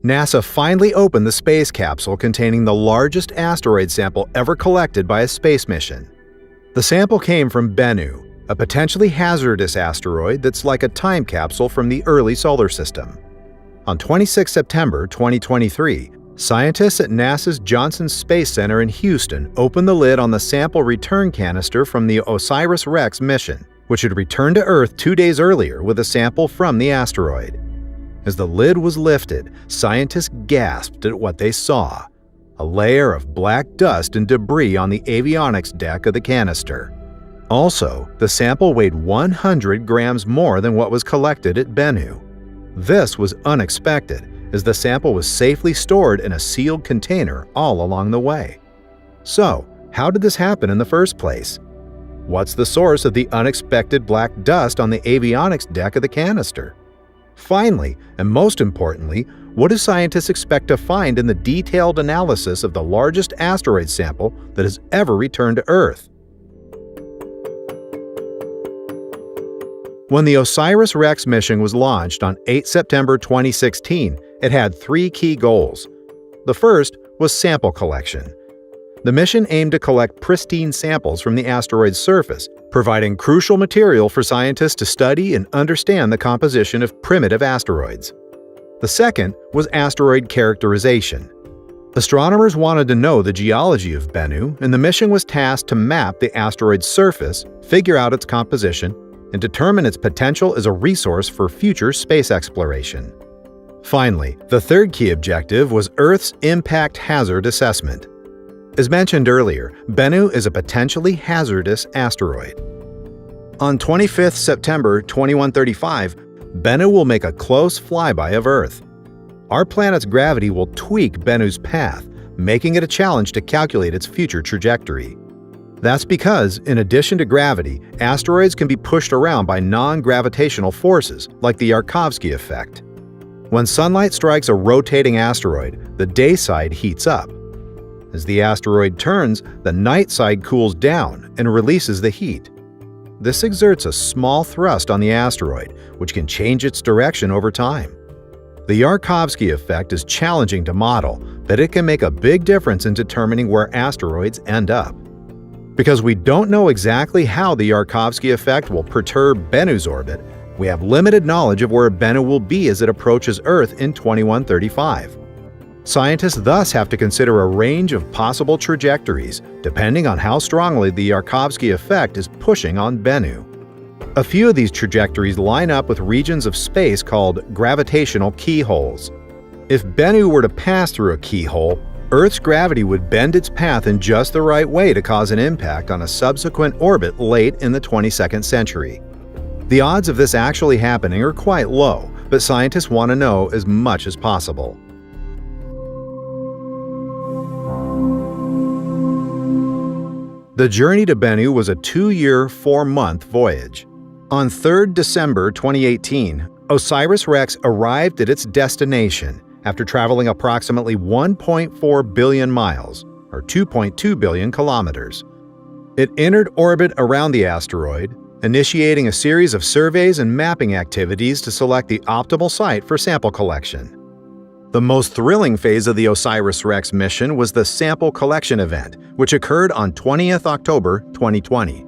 NASA finally opened the space capsule containing the largest asteroid sample ever collected by a space mission. The sample came from Bennu, a potentially hazardous asteroid that's like a time capsule from the early solar system. On 26 September 2023, scientists at NASA's Johnson Space Center in Houston opened the lid on the sample return canister from the OSIRIS-REx mission, which had returned to Earth 2 days earlier with a sample from the asteroid. As the lid was lifted, scientists gasped at what they saw: a layer of black dust and debris on the avionics deck of the canister. Also, the sample weighed 100 grams more than what was collected at Bennu. This was unexpected, as the sample was safely stored in a sealed container all along the way. So, how did this happen in the first place? What's the source of the unexpected black dust on the avionics deck of the canister? Finally, and most importantly, what do scientists expect to find in the detailed analysis of the largest asteroid sample that has ever returned to Earth? When the OSIRIS-REx mission was launched on 8 September 2016, it had 3 key goals. The first was sample collection. The mission aimed to collect pristine samples from the asteroid's surface, providing crucial material for scientists to study and understand the composition of primitive asteroids. The second was asteroid characterization. Astronomers wanted to know the geology of Bennu, and the mission was tasked to map the asteroid's surface, figure out its composition, and determine its potential as a resource for future space exploration. Finally, the third key objective was Earth's impact hazard assessment. As mentioned earlier, Bennu is a potentially hazardous asteroid. On 25 September 2135, Bennu will make a close flyby of Earth. Our planet's gravity will tweak Bennu's path, making it a challenge to calculate its future trajectory. That's because, in addition to gravity, asteroids can be pushed around by non-gravitational forces, like the Yarkovsky effect. When sunlight strikes a rotating asteroid, the day side heats up. As the asteroid turns, the night side cools down and releases the heat. This exerts a small thrust on the asteroid, which can change its direction over time. The Yarkovsky effect is challenging to model, but it can make a big difference in determining where asteroids end up. Because we don't know exactly how the Yarkovsky effect will perturb Bennu's orbit, we have limited knowledge of where Bennu will be as it approaches Earth in 2135. Scientists thus have to consider a range of possible trajectories, depending on how strongly the Yarkovsky effect is pushing on Bennu. A few of these trajectories line up with regions of space called gravitational keyholes. If Bennu were to pass through a keyhole, Earth's gravity would bend its path in just the right way to cause an impact on a subsequent orbit late in the 22nd century. The odds of this actually happening are quite low, but scientists want to know as much as possible. The journey to Bennu was a 2-year, 4-month voyage. On 3 December 2018, OSIRIS-REx arrived at its destination after traveling approximately 1.4 billion miles, or 2.2 billion kilometers. It entered orbit around the asteroid, initiating a series of surveys and mapping activities to select the optimal site for sample collection. The most thrilling phase of the OSIRIS-REx mission was the sample collection event, which occurred on 20th October 2020.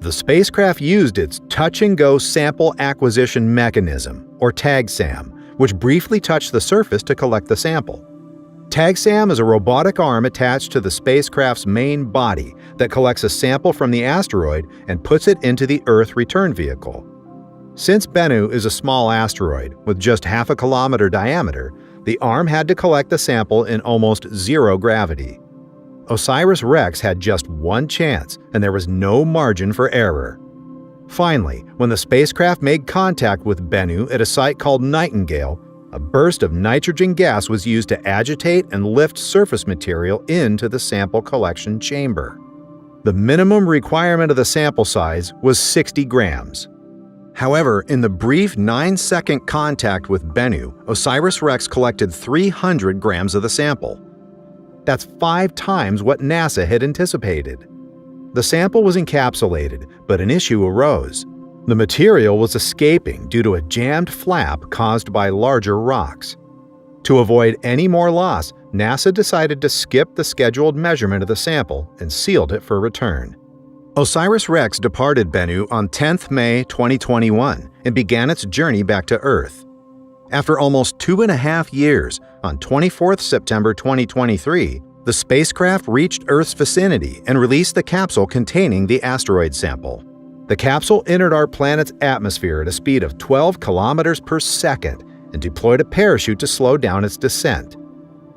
The spacecraft used its touch-and-go sample acquisition mechanism, or TAGSAM, which briefly touched the surface to collect the sample. TAGSAM is a robotic arm attached to the spacecraft's main body that collects a sample from the asteroid and puts it into the Earth return vehicle. Since Bennu is a small asteroid with just half a kilometer diameter, the arm had to collect the sample in almost zero gravity. OSIRIS-REx had just one chance, and there was no margin for error. Finally, when the spacecraft made contact with Bennu at a site called Nightingale, a burst of nitrogen gas was used to agitate and lift surface material into the sample collection chamber. The minimum requirement of the sample size was 60 grams. However, in the brief 9-second contact with Bennu, OSIRIS-REx collected 300 grams of the sample. That's 5 times what NASA had anticipated. The sample was encapsulated, but an issue arose. The material was escaping due to a jammed flap caused by larger rocks. To avoid any more loss, NASA decided to skip the scheduled measurement of the sample and sealed it for return. OSIRIS-REx departed Bennu on 10 May 2021 and began its journey back to Earth. After almost 2.5 years, on 24 September 2023, the spacecraft reached Earth's vicinity and released the capsule containing the asteroid sample. The capsule entered our planet's atmosphere at a speed of 12 kilometers per second and deployed a parachute to slow down its descent.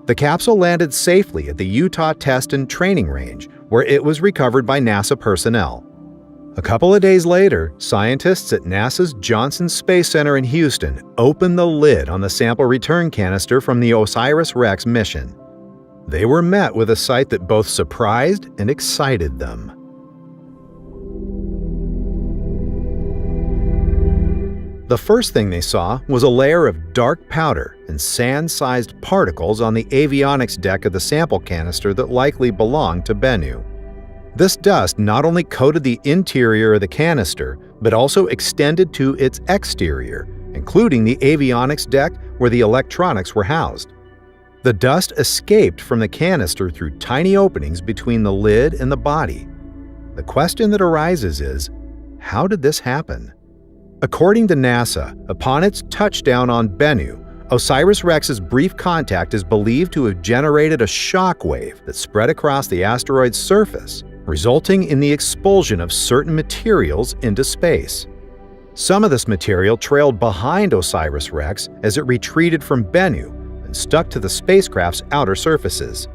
The capsule landed safely at the Utah Test and Training Range, where it was recovered by NASA personnel. A couple of days later, scientists at NASA's Johnson Space Center in Houston opened the lid on the sample return canister from the OSIRIS-REx mission. They were met with a sight that both surprised and excited them. The first thing they saw was a layer of dark powder and sand-sized particles on the avionics deck of the sample canister that likely belonged to Bennu. This dust not only coated the interior of the canister, but also extended to its exterior, including the avionics deck where the electronics were housed. The dust escaped from the canister through tiny openings between the lid and the body. The question that arises is, how did this happen? According to NASA, upon its touchdown on Bennu, OSIRIS-REx's brief contact is believed to have generated a shock wave that spread across the asteroid's surface, resulting in the expulsion of certain materials into space. Some of this material trailed behind OSIRIS-REx as it retreated from Bennu and stuck to the spacecraft's outer surfaces.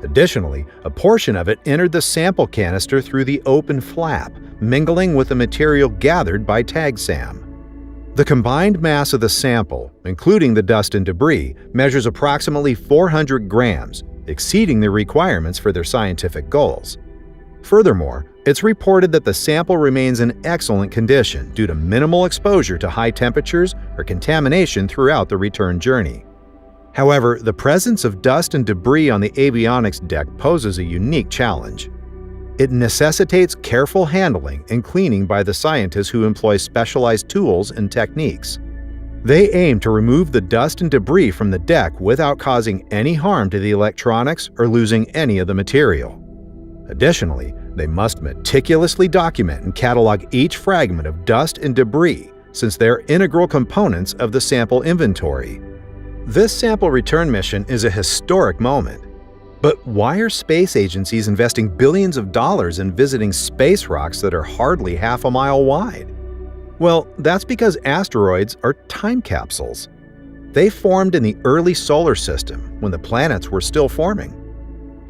Additionally, a portion of it entered the sample canister through the open flap, mingling with the material gathered by TAGSAM. The combined mass of the sample, including the dust and debris, measures approximately 400 grams, exceeding the requirements for their scientific goals. Furthermore, it's reported that the sample remains in excellent condition due to minimal exposure to high temperatures or contamination throughout the return journey. However, the presence of dust and debris on the avionics deck poses a unique challenge. It necessitates careful handling and cleaning by the scientists who employ specialized tools and techniques. They aim to remove the dust and debris from the deck without causing any harm to the electronics or losing any of the material. Additionally, they must meticulously document and catalog each fragment of dust and debris since they are integral components of the sample inventory. This sample return mission is a historic moment. But why are space agencies investing billions of dollars in visiting space rocks that are hardly half a mile wide? Well, that's because asteroids are time capsules. They formed in the early solar system when the planets were still forming.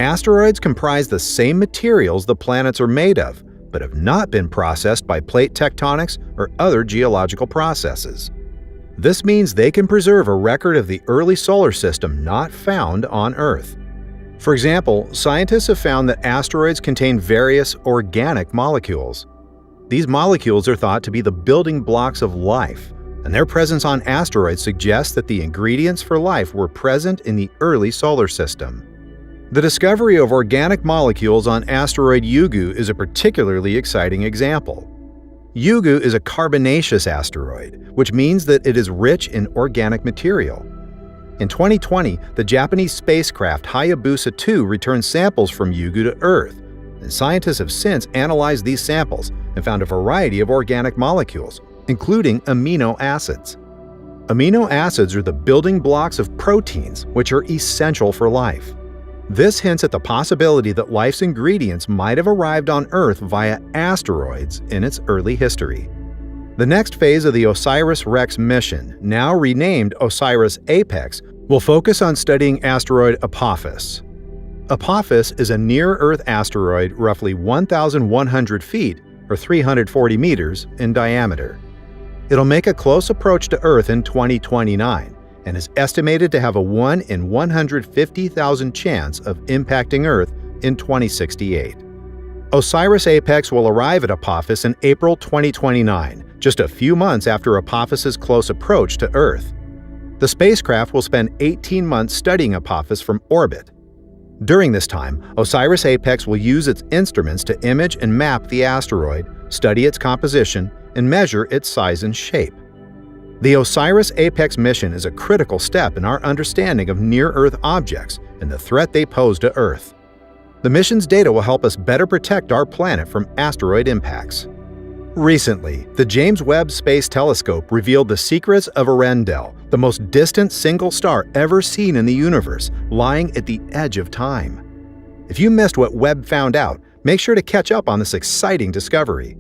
Asteroids comprise the same materials the planets are made of, but have not been processed by plate tectonics or other geological processes. This means they can preserve a record of the early solar system not found on Earth. For example, scientists have found that asteroids contain various organic molecules. These molecules are thought to be the building blocks of life, and their presence on asteroids suggests that the ingredients for life were present in the early solar system. The discovery of organic molecules on asteroid Yugu is a particularly exciting example. Yugu is a carbonaceous asteroid, which means that it is rich in organic material. In 2020, the Japanese spacecraft Hayabusa 2 returned samples from Yugu to Earth, and scientists have since analyzed these samples and found a variety of organic molecules, including amino acids. Amino acids are the building blocks of proteins, which are essential for life. This hints at the possibility that life's ingredients might have arrived on Earth via asteroids in its early history. The next phase of the OSIRIS-REx mission, now renamed OSIRIS-APEX, will focus on studying asteroid Apophis. Apophis is a near-Earth asteroid roughly 1,100 feet or 340 meters in diameter. It'll make a close approach to Earth in 2029 and is estimated to have a 1 in 150,000 chance of impacting Earth in 2068. OSIRIS-APEX will arrive at Apophis in April 2029, just a few months after Apophis's close approach to Earth. The spacecraft will spend 18 months studying Apophis from orbit. During this time, OSIRIS-APEX will use its instruments to image and map the asteroid, study its composition, and measure its size and shape. The OSIRIS-APEX mission is a critical step in our understanding of near-Earth objects and the threat they pose to Earth. The mission's data will help us better protect our planet from asteroid impacts. Recently, the James Webb Space Telescope revealed the secrets of Earendel, the most distant single star ever seen in the universe, lying at the edge of time. If you missed what Webb found out, make sure to catch up on this exciting discovery.